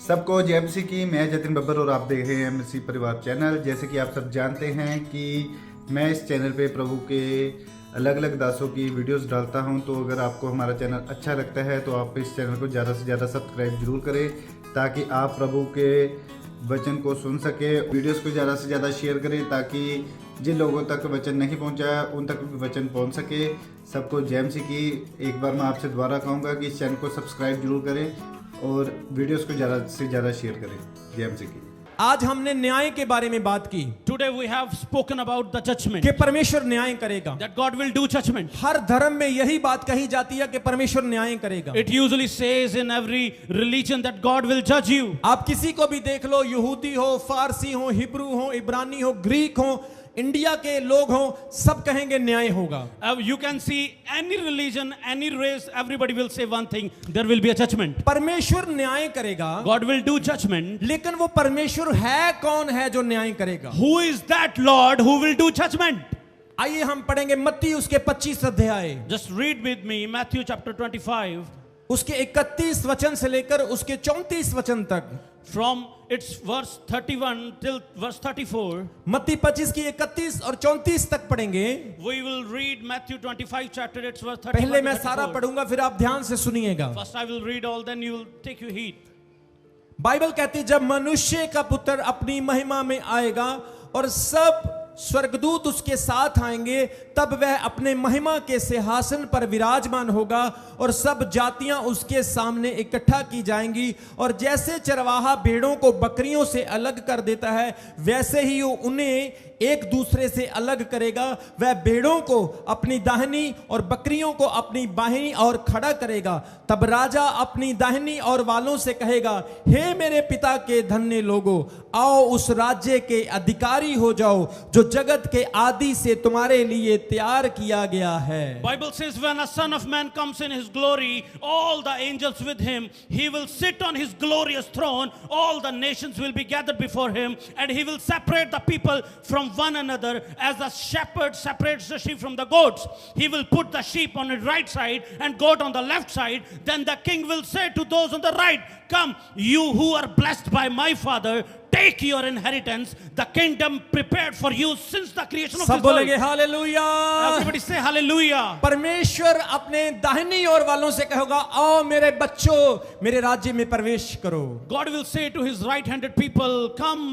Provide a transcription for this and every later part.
सबको जय मसीह की। मैं जतिन बब्बर और आप देख रहे हैं मसीह परिवार चैनल। जैसे कि आप सब जानते हैं कि मैं इस चैनल पे प्रभु के अलग अलग दासों की वीडियोस डालता हूं, तो अगर आपको हमारा चैनल अच्छा लगता है तो आप इस चैनल को ज़्यादा से ज़्यादा सब्सक्राइब जरूर करें, ताकि आप प्रभु के वचन को सुन सके। वीडियोस को ज़्यादा से ज़्यादा शेयर करें, ताकि जिन लोगों तक वचन नहीं पहुंचा उन तक भी वचन पहुंच सके। सबको जय मसीह की। एक बार मैं आपसे दोबारा कहूँगा कि इस चैनल को सब्सक्राइब जरूर करें और वीडियोस को ज़्यादा से ज़्यादा शेयर करें। जय मसीह की। आज हमने न्याय के बारे में बात की। Today we have spoken about the judgment. कि परमेश्वर न्याय करेगा। That God will do judgment. हर धर्म में यही बात कही जाती है कि परमेश्वर न्याय करेगा। It usually says in every religion that God will judge you. आप किसी को भी देख लो, यहूदी हो, फारसी हो, हिब्रू हो, इब्रानी हो, ग्रीक हो, इंडिया के लोग हो, सब कहेंगे न्याय होगा। You can see any religion, any race, everybody will say one thing: there will be a judgment. परमेश्वर न्याय करेगा। God will do judgment. लेकिन वो परमेश्वर है कौन है जो न्याय करेगा? Who is that Lord who will do judgment? आइए हम पढ़ेंगे मत्ती उसके 25 अध्याय। Just read with me Matthew chapter 25. उसके 31 वचन से लेकर उसके 34 वचन तक। From its verse 31 till verse 34. मत्ती 25 की 31 और 34 तक पढ़ेंगे। We will read Matthew 25 chapter, its verse 31 पहले to मैं सारा 34. पढ़ूंगा, फिर आप ध्यान से सुनिएगा। First I will read all, then you will take your heed. Bible कहती है, जब मनुष्य का पुत्र अपनी महिमा में आएगा और सब स्वर्गदूत उसके साथ आएंगे, तब वह अपने महिमा के सिंहासन पर विराजमान होगा और सब जातियां उसके सामने इकट्ठा की जाएंगी। और जैसे चरवाहा भेड़ों को बकरियों से अलग कर देता है, वैसे ही वो उन्हें एक दूसरे से अलग करेगा। वह भेड़ों को अपनी दाहिनी और बकरियों को अपनी बाहिनी और खड़ा करेगा। तब राजा अपनी दाहिनी और वालों से कहेगा, हे मेरे पिता के धन्य लोगों, आओ उस राज्य के अधिकारी हो जाओ जो जगत के आदि से तुम्हारे लिए तैयार किया गया है। Bible says when a son of man comes in his glory, all the angels with him, he will sit on his glorious throne, all the nations will be gathered before him, and he will separate the people from one another as the shepherd separates the sheep from the goats. He will put the sheep on the right side and goat on the left side. Then the king will say to those on the right, come, you who are blessed by my father, take your inheritance, the kingdom prepared for you since the creation of सब this world. बोलेंगे hallelujah. Everybody say hallelujah. परमेश्वर अपने दाहिनी ओर वालों से कहेगा, आओ मेरे बच्चों, मेरे राज्य में प्रवेश करो। God will say to his right-handed people, come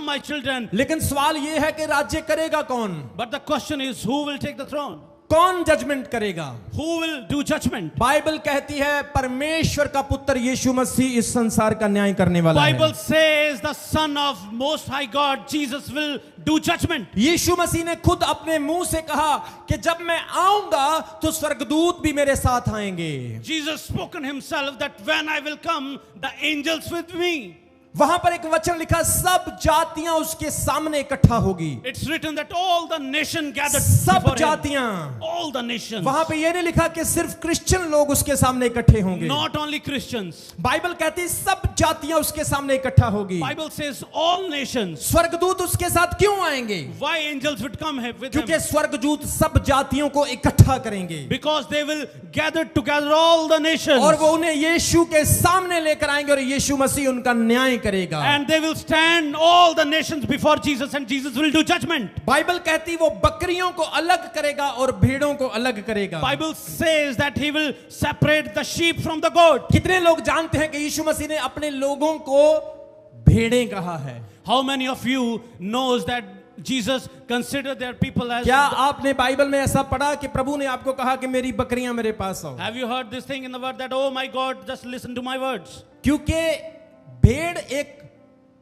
my children. लेकिन सवाल यह है कि राज्य करेगा कौन? But the question is, who will take the throne? कौन जजमेंट करेगा? Who will do judgment? Bible कहती है परमेश्वर का पुत्र यीशु मसीह इस संसार का न्याय करने वाला है। Bible says the son of most high God Jesus will do judgment. यीशु मसीह ने खुद अपने मुंह से कहा कि जब मैं आऊंगा तो स्वर्गदूत भी मेरे साथ आएंगे। Jesus spoken himself that when I will come, the angels with me. वहां पर एक वचन लिखा, सब जातियां उसके सामने इकट्ठा होगी। It's written that all the nation gathered सब before him. जातियां। All the nations. वहां पे ये नहीं लिखा कि सिर्फ क्रिश्चियन लोग उसके सामने इकट्ठे होंगे। Not only Christians. बाइबल कहती है सब जातियां उसके सामने इकट्ठा होगी। Bible says all nations. स्वर्गदूत उसके साथ क्यों आएंगे? Why angels would come here with him? क्योंकि स्वर्गदूत सब जातियों को इकट्ठा करेंगे। Because they will gather together all the nations. और वो उन्हें यीशु के सामने लेकर आएंगे और यीशु मसीह उनका न्याय करेगा। And they will stand all the nations before Jesus, and Jesus will do judgment. Bible कहती वो बकरियों को अलग करेगा और भेड़ों को अलग करेगा। Bible says that he will separate the sheep from the goat. कितने लोग जानते हैं कि यीशु मसीह ने अपने लोगों को भेड़ें कहा है? How many of you knows that Jesus considered their people as? क्या आपने बाइबल में ऐसा पढ़ा कि प्रभु ने आपको कहा कि मेरी बकरियां मेरे पास आओ? Have you heard this thing in the word that, oh my God, just listen to my words? क्योंकि भेड़ एक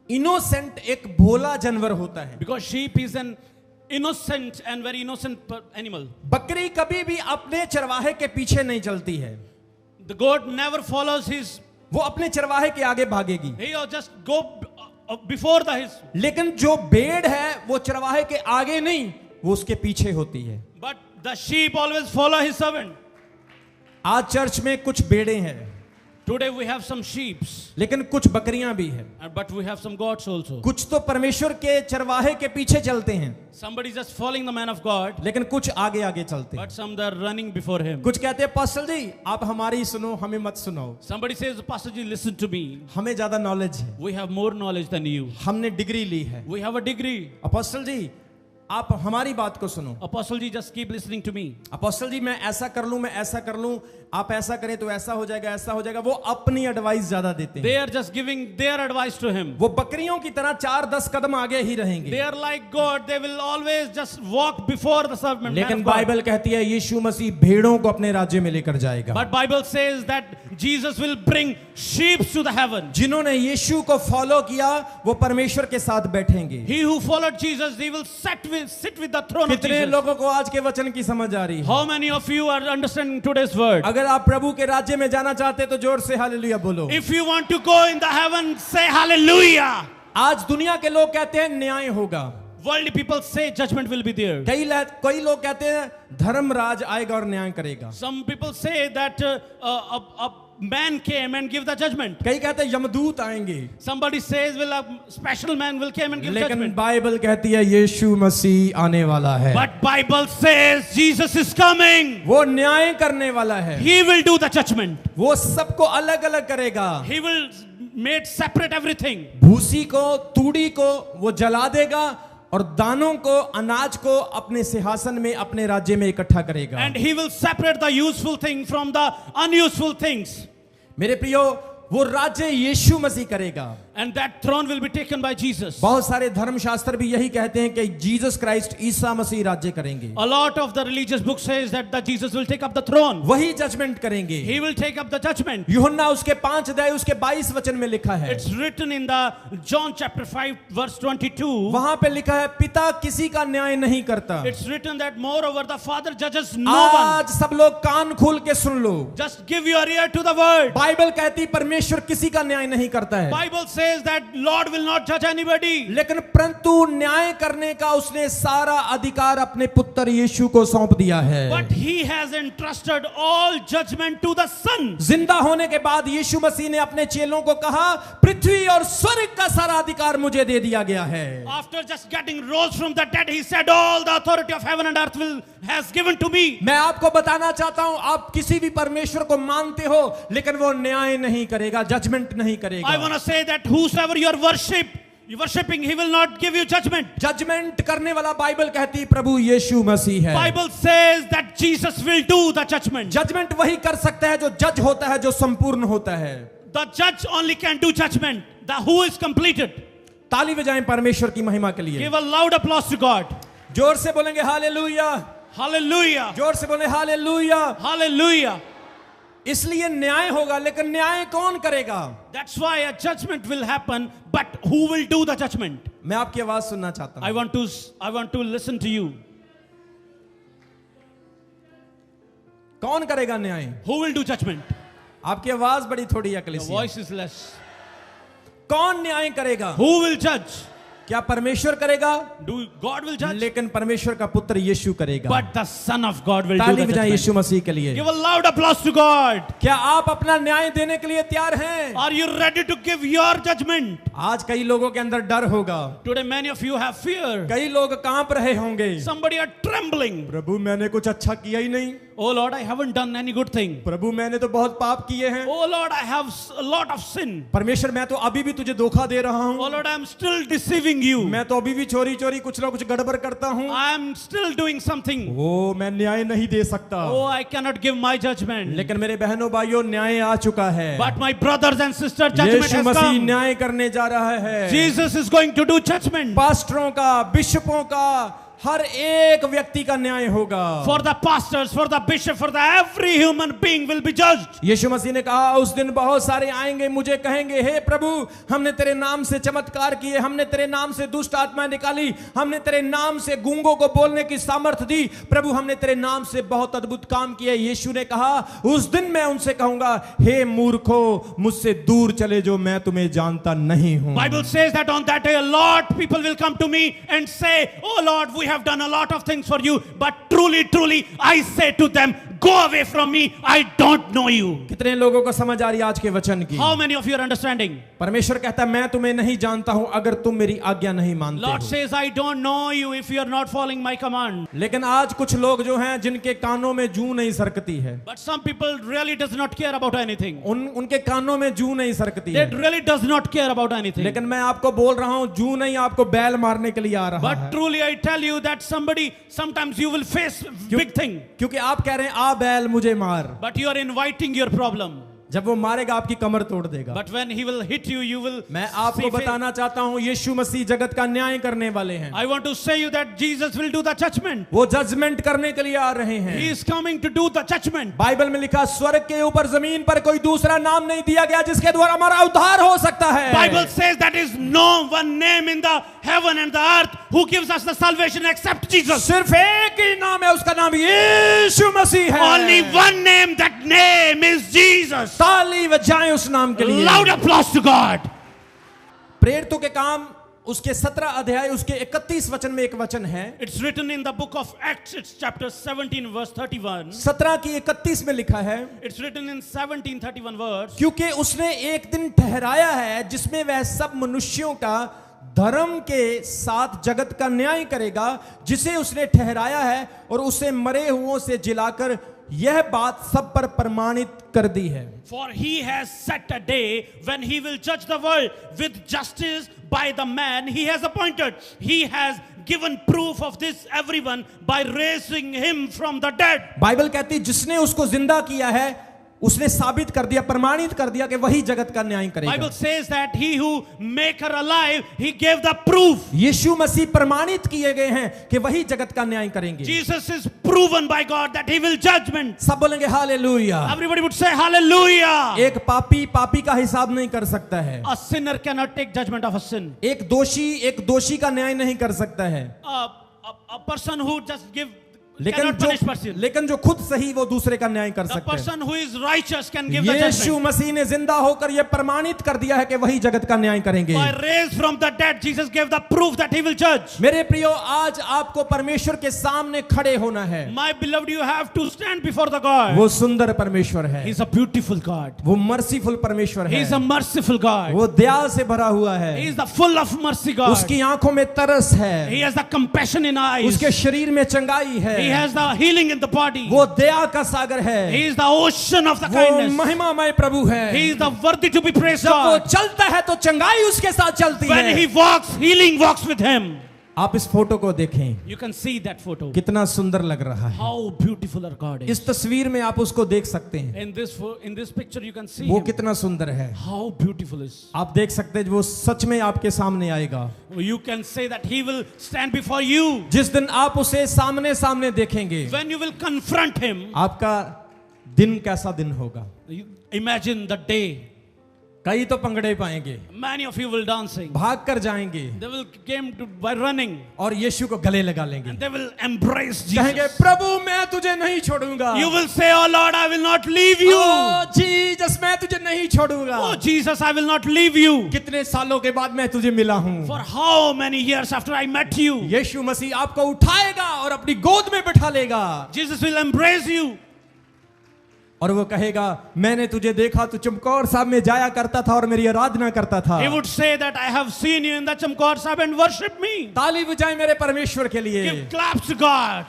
इनोसेंट, एक भोला जानवर होता है। Because sheep is an innocent and very innocent animal. बकरी कभी भी अपने चरवाहे के पीछे नहीं चलती है। The goat never follows his. वो अपने चरवाहे के आगे भागेगी। He will just go before his. लेकिन जो भेड़ है वो चरवाहे के आगे नहीं, वो उसके पीछे होती है। But the sheep always follow his servant. आज चर्च में कुछ भेड़ें हैं। Today we have some sheep, लेकिन कुछ बकरियां भी है, but we have some goats also. कुछ तो परमेश्वर के चरवाहे के पीछे चलते हैं, Somebody is just following the man of God, लेकिन कुछ आगे आगे चलते हैं। but some they are running before him. कुछ कहते हैं पास्टर जी आप हमारी सुनो, हमें मत सुनाओ, Somebody says, Pastor ji, listen to me. हमें ज्यादा नॉलेज है, We have more knowledge than you. हमने डिग्री ली है। We have a degree. Apostle ji आप हमारी बात को सुनो, Apostle ji, just keep listening to me. Apostle ji मैं ऐसा कर लूं, मैं ऐसा कर लूं, आप ऐसा करें तो ऐसा हो जाएगा, ऐसा हो जाएगा। वो अपनी एडवाइस ज्यादा देते हैं। They are just giving their advice to him. वो बकरियों की तरह 4-10 कदम आगे ही रहेंगे। They are like God. They will always just walk before the servant. लेकिन बाइबल कहती है यीशु मसीह भेड़ों को अपने राज्य में लेकर जाएगा। But Bible says that Jesus will bring sheep to the heaven. जिन्होंने यीशु को फॉलो किया वो परमेश्वर के साथ बैठेंगे। He who followed Jesus, he will sit with the throne of कितने Jesus. लोगों को आज के वचन की समझ आ रही है? How many of you are understanding today's word? अगर आप प्रभु के राज्य में जाना चाहते तो जोर से हालेलुया बोलो। If you want to go in the heaven, say hallelujah. आज दुनिया के लोग कहते हैं न्याय होगा, Worldly people say judgment will be there. कई लोग कहते हैं धर्मराज आएगा और न्याय करेगा। Some people say that a man came and give the judgment. कई कहते हैं यमदूत आएंगे, Somebody says will a special man will come and give लेकिन judgment. बाइबल कहती है यीशु मसीह आने वाला है। But Bible says Jesus is coming. वो न्याय करने वाला है, He will do the judgment. वो सबको अलग अलग करेगा। He will make separate everything. भूसी को तूड़ी को वो जला देगा और दानों को अनाज को अपने सिंहासन में अपने राज्य में इकट्ठा करेगा। And he will separate the useful thing from the unuseful things. मेरे प्रियो वो राज्य यीशु मसीह करेगा। And that throne will be taken by Jesus. बहुत सारे धर्मशास्त्र भी यही कहते हैं कि जीसस क्राइस्ट ईसा मसीह राज्य करेंगे। A lot of the religious books says that Jesus will take up the throne. वही जजमेंट करेंगे। He will take up the judgment. यूहन्ना उसके 5 अध्याय उसके 22 वचन में लिखा है। It's written in the John chapter 5 verse 22. वहां पे लिखा है पिता किसी का न्याय नहीं करता। It's written that moreover the Father judges no one. आज सब लोग कान खोल के सुन लो। Just give your ear to the word. Bible कहती परमेश्वर किसी का न्याय नहीं करता है। Bible says that Lord will not judge anybody. लेकिन परंतु न्याय करने का उसने सारा अधिकार अपने पुत्र यीशु को सौंप दिया है। But he has entrusted all judgment to the Son. जिंदा होने के बाद यीशु मसीह ने अपने चेलों को कहा पृथ्वी और स्वर्ग का सारा अधिकार मुझे दे दिया गया है। After just getting rose from the dead, he said, all the authority of heaven and earth has given to me. मैं आपको बताना चाहता हूं आप किसी भी परमेश्वर को मानते हो लेकिन वो न्याय नहीं करेगा, जजमेंट नहीं करेगा। I want to say that whosoever you are worshipping, he will not give you judgment. Judgement करने वाला बाइबल कहती प्रभु यीशु मसीह है। Bible says that Jesus will do the judgment. Judgement वही कर सकता है जो जज होता है, जो संपूर्ण होता है। The judge only can do judgment. The who is completed. ताली बजाएं परमेश्वर की महिमा के लिए। Give a loud applause to God. जोर से बोलेंगे हालेलुया, Hallelujah. जोर से बोले हालेलुया। Hallelujah. इसलिए न्याय होगा लेकिन न्याय कौन करेगा? That's why a judgment will happen, but who will do the judgment? मैं आपकी आवाज सुनना चाहता हूं। I want to listen to you. कौन करेगा न्याय? Who will do judgment? आपकी आवाज बड़ी थोड़ी है The कलीसिया। voice is less. कौन न्याय करेगा? Who will judge? क्या परमेश्वर करेगा? God will judge? लेकिन परमेश्र का पुत्र यीशु करेगा। But the Son of God will do ताली the बजाएं judgment. यीशु मसीह के लिए। Give a loud applause to God. क्या आप अपना न्याय देने के लिए तैयार हैं? Are you ready to give your judgment? आज कई लोगों के अंदर डर होगा, Today many of you have fear. कई लोग कांप रहे होंगे। Somebody are trembling. प्रभु मैंने कुछ अच्छा किया ही नहीं। Oh Lord, I haven't done any good thing. प्रभु मैंने तो बहुत पाप किए हैं। Oh Lord, I have a lot of sin. परमेश्वर मैं तो अभी भी तुझे धोखा दे रहा हूँ। Oh Lord, I am still deceiving you. मैं तो अभी भी चोरी चोरी कुछ ना कुछ गड़बड़ करता हूँ। I am still doing something. वो मैं न्याय नहीं दे सकता। Oh, I cannot give my judgment. लेकिन मेरे बहनों भाइयों न्याय आ चुका है। But my brothers and sisters, judgment Yeshu has Masih come. न्याय करने जा रहा है। Jesus is going to do judgment. पास्टरों का, बिशपों का, हर एक व्यक्ति का न्याय होगा। For the pastors, for the bishop, for the every human being will be judged. यीशु मसीह ने कहा उस दिन बहुत सारे आएंगे मुझे कहेंगे हे प्रभु हमने तेरे नाम से चमत्कार किए, हमने तेरे नाम से दुष्ट आत्माएं निकाली, हमने तेरे नाम से गूंगों को बोलने की सामर्थ्य दी, प्रभु हमने तेरे नाम से बहुत अद्भुत काम किए। यीशु ने कहा उस दिन मैं उनसे कहूंगा हे मूर्खो मुझसे दूर चले जो मैं तुम्हें जानता नहीं हूं। Bible says that on that day a lot of people will come to me and say, oh Lord, we have done a lot of things for you, but truly I say to them, Go away from me, I don't know you. कितने लोगों को समझ आ रही है आज के वचन की? How many of you are understanding? परमेश्वर कहता है मैं तुम्हें नहीं जानता हूं अगर तुम मेरी आज्ञा नहीं मानते Lord हो। says, I don't know you if you are not following my command. लेकिन आज कुछ लोग जो हैं जिनके कानों में जूं नहीं सरकती है, But some people really does not care about anything. उनके कानों में जूं नहीं सरकती They है। really does not care about anything. लेकिन मैं आपको बोल रहा हूं जूं नहीं आपको बैल मारने के लिए आ रहा But है। truly I tell you that sometimes you will face big thing. क्योंकि आप कह रहे हैं आ बैल मुझे मार, But you are inviting your problem. जब वो मारेगा आपकी कमर तोड़ देगा। But when he will hit you, you will. मैं आपको बताना चाहता हूं यीशु मसीह जगत का न्याय करने वाले हैं। I want to say you that Jesus will do the judgment. वो जजमेंट करने के लिए आ रहे हैं। He is coming to do the judgment. Bible में लिखा स्वर्ग के ऊपर जमीन पर कोई दूसरा नाम नहीं दिया गया जिसके द्वारा हमारा उद्धार हो सकता है। Bible says that is no one name in the heaven and the earth who gives us the salvation except Jesus. सिर्फ एक ही नाम है, उसका नाम यीशु मसीह है। Only one name, that name is Jesus. ताली बजाएं उस नाम के लिए। Loud applause to God. प्रेरितों के काम उसके 17 अध्याय उसके 31 वचन में एक वचन है। It's written in the book of Acts, it's chapter 17 verse 31. 17 की 31 में लिखा है It's written in 17:31 verse. क्योंकि उसने एक दिन ठहराया है जिसमें वह सब मनुष्यों का धर्म के साथ जगत का न्याय करेगा, जिसे उसने ठहराया है और उसे मरे हुओं से जिलाकर यह बात सब पर प्रमाणित कर दी है। For he has set a day when he will judge the world with justice by the man he has appointed. He has given proof of this everyone by raising him from the dead. Bible कहती है जिसने उसको जिंदा किया है उसने साबित कर दिया, प्रमाणित कर दिया कि वही जगत का न्याय करेगा। Bible says that he who make her alive, he gave the proof. यीशु मसीह प्रमाणित किए गए हैं कि वही जगत का न्याय करेंगे। Jesus is proven by God that he will judgment. सब बोलेंगे hallelujah. Everybody would say hallelujah. एक पापी का हिसाब नहीं कर सकता है। A sinner cannot take judgment of a sin. एक दोषी का न्याय नहीं कर सकता है। A person who just give लेकिन cannot punish person. लेकिन जो खुद सही वो दूसरे का न्याय कर The सकता है। person who is righteous can give the Yeshu judgment. मसीह ने जिंदा होकर यह प्रमाणित कर दिया है कि वही जगत का न्याय करेंगे। By raised from the dead, Jesus gave the proof that he will judge. मेरे प्रियो आज आपको परमेश्वर के सामने खड़े होना है। My beloved, you have to stand before the God. वो सुंदर परमेश्वर है, He's a beautiful God. वो मर्सीफुल परमेश्वर है, He's a merciful God. वो दया से भरा हुआ है, He is the full of mercy God. उसकी आंखों में तरस है, He has the compassion in eyes. उसके शरीर में चंगाई है, He has the healing in the body. वो दया का सागर है, He is the ocean of the वो kindness. महिमामय प्रभु है। He is the worthy to be praised जब वो God. चलता है तो चंगाई उसके साथ चलती When है। he walks, healing walks with him. आप इस फोटो को देखें, You can see that photo. कितना सुंदर लग रहा है। How beautiful our God is. इस तस्वीर में आप उसको देख सकते हैं, In this picture, you can see वो him. कितना सुंदर है। How beautiful is. आप देख सकते हैं वो सच में आपके सामने आएगा। You can say that he will stand before you. जिस दिन आप उसे सामने सामने देखेंगे, When you will confront him, आपका दिन कैसा दिन होगा। imagine the day. कई तो पंगड़े पाएंगे, Many of you will dancing. भाग कर जाएंगे They will came to by running. और यीशु को गले लगा लेंगे, And they will embrace कहेंगे Jesus. प्रभु मैं तुझे नहीं छोड़ूंगा। You will say, "Oh Lord, I will not leave you." O Jesus मैं तुझे नहीं छोड़ूंगा। Oh Jesus, I will not leave you. कितने सालों के बाद मैं तुझे मिला हूँ। For how many years after I met you? यीशु मसीह आपको उठाएगा और अपनी गोद में बिठा लेगा Jesus will embrace you. और वो कहेगा मैंने तुझे देखा तू चमकौर साहब में जाया करता था और मेरी आराधना करता था। He would say that I have seen you in the Chamkaur Sahib and worship me. ताली बजाएं मेरे परमेश्वर के लिए। Give claps to God.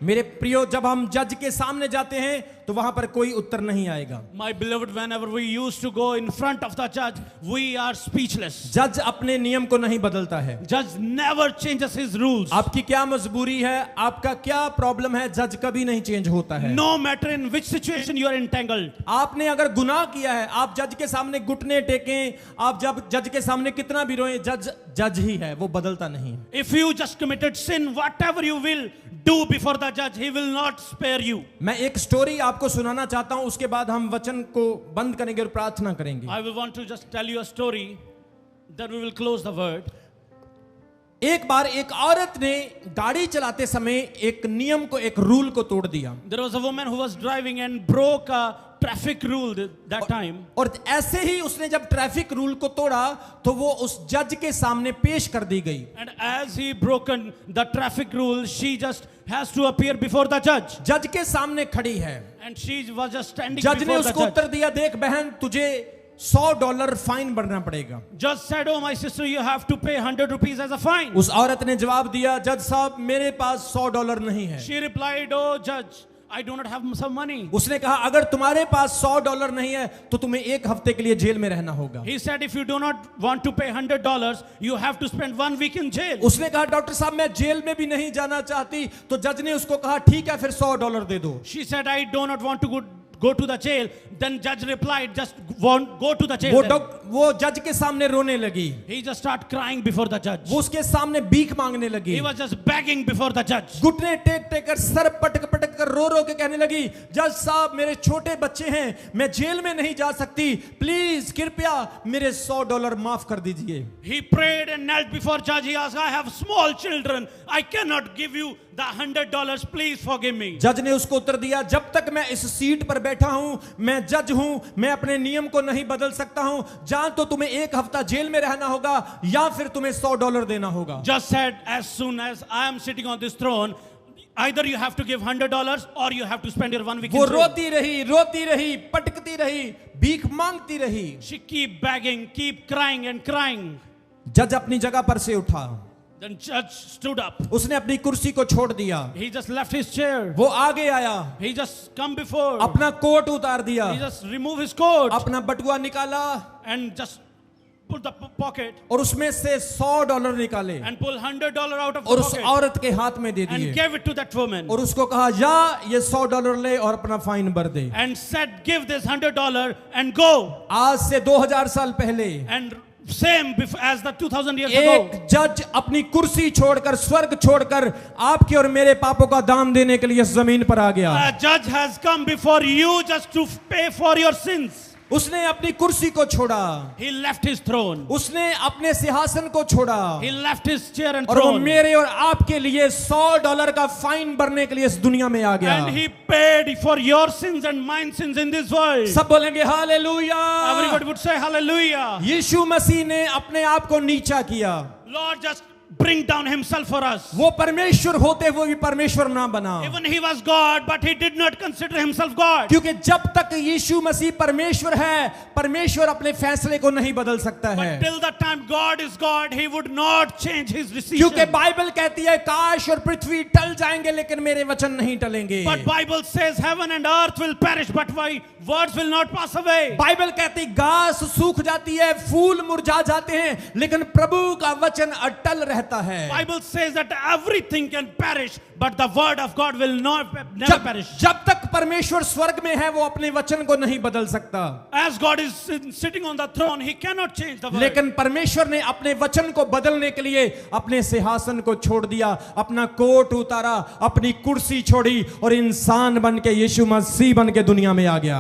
मेरे प्रियो जब हम जज के सामने जाते हैं तो वहां पर कोई उत्तर नहीं आएगा। My beloved, whenever we used to go in front of the judge, we are speechless. जज अपने नियम को नहीं बदलता है। Judge never changes his rules. आपकी क्या मजबूरी है, आपका क्या प्रॉब्लम है, जज कभी नहीं चेंज होता है। No matter in which situation you are entangled. आपने अगर गुनाह किया है, आप जज के सामने घुटने टेकें, आप जब जज के सामने कितना भी रोएं, जज जज ही है, वो बदलता नहीं है। If you just committed sin, whatever you will do before the judge, he will not spare you. मैं एक स्टोरी आपको सुनाना चाहता हूं, उसके बाद हम वचन को बंद करेंगे और प्रार्थना करेंगे। I will want to just tell you a story, then we will close the word. एक बार एक औरत ने गाड़ी चलाते समय एक नियम को, एक रूल को तोड़ दिया। There was a woman who was driving and broke a traffic rule that time. और ऐसे ही उसने जब ट्रैफिक रूल को तोड़ा तो वो उस जज के सामने पेश कर दी गई। And as he broken the traffic rule, she just has to appear before the judge. जज के सामने खड़ी है। And she was just standing जज ने before the उसको judge. उत्तर दिया, देख बहन, तुझे $100 फाइन भरना पड़ेगा। Judge said, "Oh my sister, you have to pay 100 rupees as a fine." उस औरत ने जवाब दिया, जज साहब मेरे पास $100 नहीं है। She replied, "Oh judge, I do not have some money." उसने कहा, अगर तुम्हारे पास $100 नहीं है तो तुम्हें एक हफ्ते के लिए जेल में रहना होगा। He said, "If you do not want to pay $100, you have to spend 1 week in jail." उसने कहा, डॉक्टर साहब मैं जेल में भी नहीं जाना चाहती। तो जज ने उसको कहा, ठीक है फिर $100 दे दो। She said, "I do not want to go to the jail." Then judge replied, "Just go to the jail." वो जज के सामने रोने लगी। He just started crying before the judge. वो उसके सामने भीख मांगने लगी। He was just begging before the judge. घुटने टेक टेक कर, सर पटक पटक कर, रो रो के कहने लगी, जज साहब मेरे छोटे बच्चे हैं, मैं जेल में नहीं जा सकती, प्लीज कृपया मेरे $100 माफ कर दीजिए। He prayed and knelt before judge. He asked, "I have small children. I cannot give you the $100. Please forgive me." जज ने उसको उत्तर दिया, जब तक मैं इस सीट पर बैठा हूं, मैं जज हूं, मैं अपने नियम को नहीं बदल सकता हूं। जान तो तुम्हें एक हफ्ता जेल में रहना होगा या फिर तुम्हें $100 देना होगा। Judge said, "As soon as I am sitting on this throne, either you have to give $100 or you have to spend your 1 week वो in jail." रोती रही, पटकती रही, भीख मांगती रही। She keep begging, keep crying and crying. जज अपनी जगह पर से उठा, Then judge stood up. उसने अपनी कुर्सी को छोड़ दिया, He just left his chair. वो आगे आया, He just come before. अपना कोट उतार दिया, He just remove his coat अपना बटुआ निकाला and just pull the pocket और उसमें से $100 निकाले and pull $100 out of the और उस pocket औरत के हाथ में दे and दिए gave it to that woman और उसको कहा, जा ये $100 ले और अपना फाइन भर दे। and said, "Give this $100 and go." आज से 2000 साल पहले And same as the 2000 years एक ago, जज अपनी कुर्सी छोड़कर, स्वर्ग छोड़कर आपके और मेरे पापों का दाम देने के लिए इस जमीन पर आ गया। a judge has come before you just to pay for your sins. उसने अपनी कुर्सी को छोड़ा, He left his throne. उसने अपने सिंहासन को छोड़ा He left his chair and और वो throne. मेरे और आपके लिए $100 का फाइन भरने के लिए इस दुनिया में आ गया। And he paid for your sins and mine sins in this world. सब बोलेंगे hallelujah. Everybody would say hallelujah. यीशु मसीह ने अपने आप को नीचा किया। Lord just bring down himself for us. वो परमेश्वर होते हुए भी परमेश्वर ना बना, Even he was God, but he did not consider himself God. क्योंकि जब तक यीशु मसीह परमेश्वर है, परमेश्वर अपने फैसले को नहीं बदल सकता है। But till the time God is God, he would not change his decision. क्योंकि बाइबल कहती है काश और पृथ्वी टल जाएंगे लेकिन मेरे वचन नहीं टलेंगे। But Bible says heaven and earth will perish, but my words will not pass away. Bible कहती घास सूख जाती है, फूल मुरझा जाते हैं, लेकिन प्रभु का वचन अटल रहता है। Bible says that everything can perish, but the word of God will never perish. जब तक परमेश्वर स्वर्ग में है वो अपने वचन को नहीं बदल सकता। As God is sitting on the throne, he cannot change the word. लेकिन परमेश्वर ने अपने वचन को बदलने के लिए अपने सिंहासन को छोड़ दिया, अपना कोट उतारा, अपनी कुर्सी छोड़ी और इंसान बन के, यीशु मसीह बन के दुनिया में आ गया।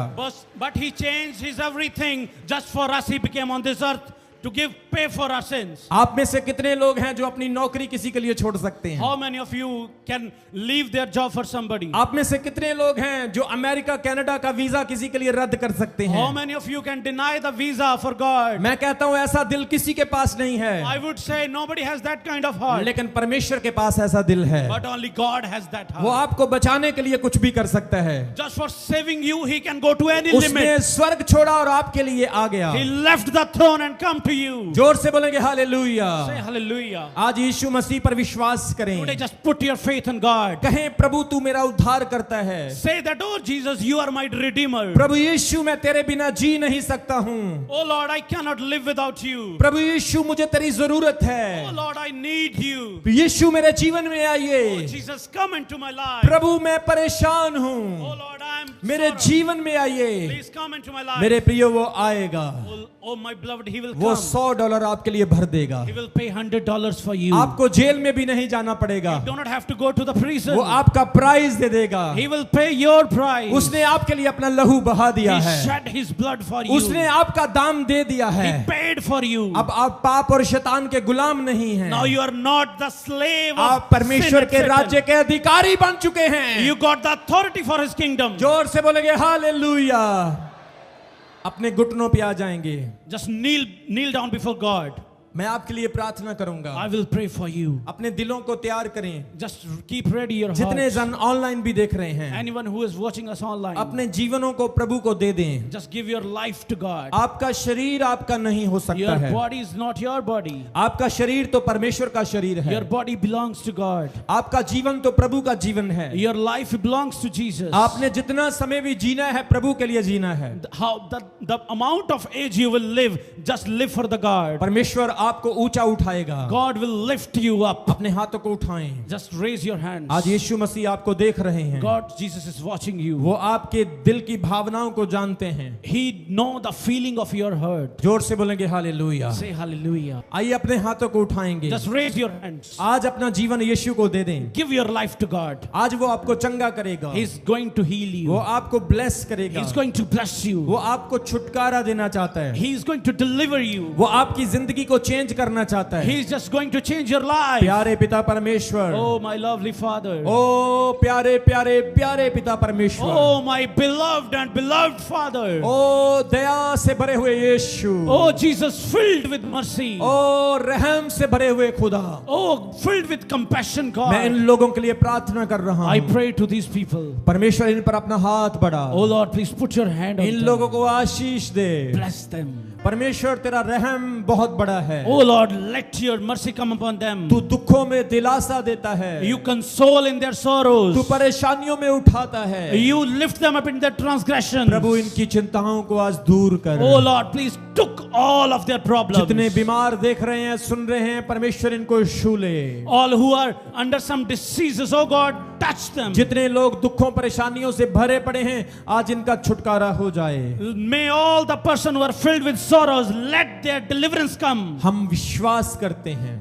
But he changed his everything just for us. He became on this earth to pay for our sins. आप में से कितने लोग हैं जो अपनी नौकरी किसी के लिए छोड़ सकते हैं? How many of you can leave their job for somebody? आप में से कितने लोग हैं जो अमेरिका कनाडा का वीजा किसी के लिए रद्द कर सकते हैं? How many of you can deny the visa for God? मैं कहता हूं ऐसा दिल किसी के पास नहीं है, I would say nobody has that kind of heart. लेकिन परमेश्वर के पास ऐसा दिल है। But only God has that वो heart. आपको बचाने के लिए कुछ भी कर सकता है। Just for saving you, he can go to any उसने limit. स्वर्ग छोड़ा और आपके लिए आ गया। He left the throne and come to you. जोर से बोलेंगे हालेलुया। Say hallelujah. आज यीशु मसीह पर विश्वास Today करें, just put your faith in God. कहें प्रभु तू मेरा उद्धार करता है। Say that, "Oh Jesus, you are my redeemer. प्रभु यीशु मैं तेरे बिना जी नहीं सकता हूँ। Oh Lord, I cannot live without you. प्रभु यीशु मुझे तेरी जरूरत Oh है। Lord, I need you. यीशु मेरे जीवन में Oh आइए। Jesus, come into my life. प्रभु मैं परेशान Oh हूँ, Lord, I am मेरे sorrow. जीवन में आइए। Please come into my life. मेरे प्रियो वो आएगा, Oh my beloved, he will वो come. $100 आपके लिए भर देगा। He will pay $100 for you. आपको जेल में भी नहीं जाना पड़ेगा, You do not have to go to the prison. वो आपका प्राइस दे देगा। He will pay your price. उसने आपके लिए अपना लहू बहा दिया He है, shed his blood for you. उसने आपका दाम दे दिया है। He paid for you. अब आप पाप और शैतान के गुलाम नहीं हैं, Now you are not the slave आप of परमेश्वर sin के and Satan. राज्य के अधिकारी बन चुके हैं। You got the authority for his kingdom. जोर से बोलेंगे हालेलुया। अपने घुटनों पे आ जाएंगे। Just kneel down before God. मैं आपके लिए प्रार्थना करूंगा, I will pray for you. अपने दिलों को तैयार करें। Just keep ready your जितने heart. जन ऑनलाइन भी देख रहे हैं, Anyone who is watching us online, अपने जीवनों को प्रभु को दे दें। just give your life to God. आपका शरीर आपका नहीं हो सकता Your है, body is not your body. आपका शरीर तो परमेश्वर का शरीर है, Your body belongs to God. आपका जीवन तो प्रभु का जीवन है। Your life belongs to Jesus. आपने जितना समय भी जीना है प्रभु के लिए जीना है। How the amount of age you will live, just live for the God. परमेश्वर आपको ऊंचा उठाएगा। God will lift you up. अपने हाथों को उठाएं। Just raise your hands. आज यीशु मसीह आपको देख रहे हैं, God, Jesus is watching you. वो आपके दिल की भावनाओं को जानते हैं। He know the feeling of your heart. जोर से बोलेंगे हालेलुया। Say hallelujah. आइए अपने हाथों को उठाएंगे, Just raise your hands. आज अपना जीवन यीशु को दे दें। Give your life to God. आज वो आपको चंगा करेगा, He's going to heal वो you. आपको ब्लेस करेगा, He's going to bless वो you. आपको छुटकारा देना चाहता है, He's going to deliver you. वो आपकी जिंदगी को चेंज करना चाहता है। He's just going to change your life. प्यारे पिता परमेश्वर, Oh, my lovely Father. ओ प्यारे प्यारे प्यारे पिता परमेश्वर, Oh, my beloved and beloved Father. ओ दया से भरे हुए यीशु, Oh, Jesus, filled with mercy. ओ रहम से भरे हुए खुदा, Oh, filled with compassion, मैं इन God. लोगों के लिए प्रार्थना कर रहा I हूँ। pray to these people. परमेश्वर इन पर अपना हाथ बढ़ा, Oh, Lord, please put your hand on in them. लोगों को आशीष दे। Bless them. परमेश्वर तेरा रहम बहुत बड़ा है, Oh, Lord, let your mercy come upon them. तू दुखों में दिलासा देता है, You console in their sorrows. तू परेशानियों में उठाता है। You lift them up in their transgressions. प्रभु इनकी चिंताओं को आज दूर कर। Oh, Lord, please took all of their problems. जितने बीमार देख रहे हैं, सुन रहे हैं, परमेश्वर इनको छू ले। All who are under some diseases, oh God, touch them. जितने लोग दुखों परेशानियों से भरे पड़े हैं, आज इनका छुटकारा हो जाए। May all the person who are filled with sorrows, let their deliverance come. हम विश्वास करते हैं,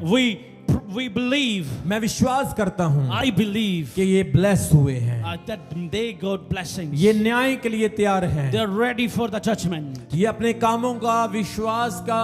We believe, मैं विश्वास करता हूँ I believe कि ये ब्लेस हुए हैं, that they got blessings. ये न्याय के लिए तैयार हैं, They're ready for the judgment. ये अपने कामों का, विश्वास का,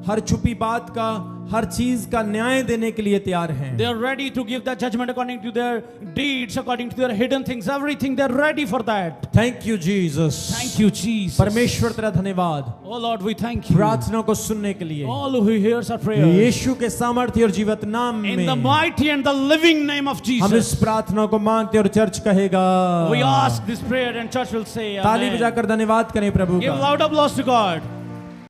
हर छुपी बात का, हर चीज का न्याय देने के लिए तैयार हैं। They're ready to give the judgment according to their deeds, according to their hidden things, everything. They're ready for that. Thank you Jesus. Thank you, Jesus. परमेश्वर तेरा धन्यवाद Oh Lord, we thank you. प्रार्थना को सुनने के लिए, All who hears our prayers. यीशु के सामर्थ्य और जीवित नाम In the में mighty and the living name of हम इस Jesus. प्रार्थना को मांगते और चर्च कहेगा। We ask this prayer and church will say ताली Amen. बजाकर धन्यवाद करें प्रभु Give का। loud applause to God.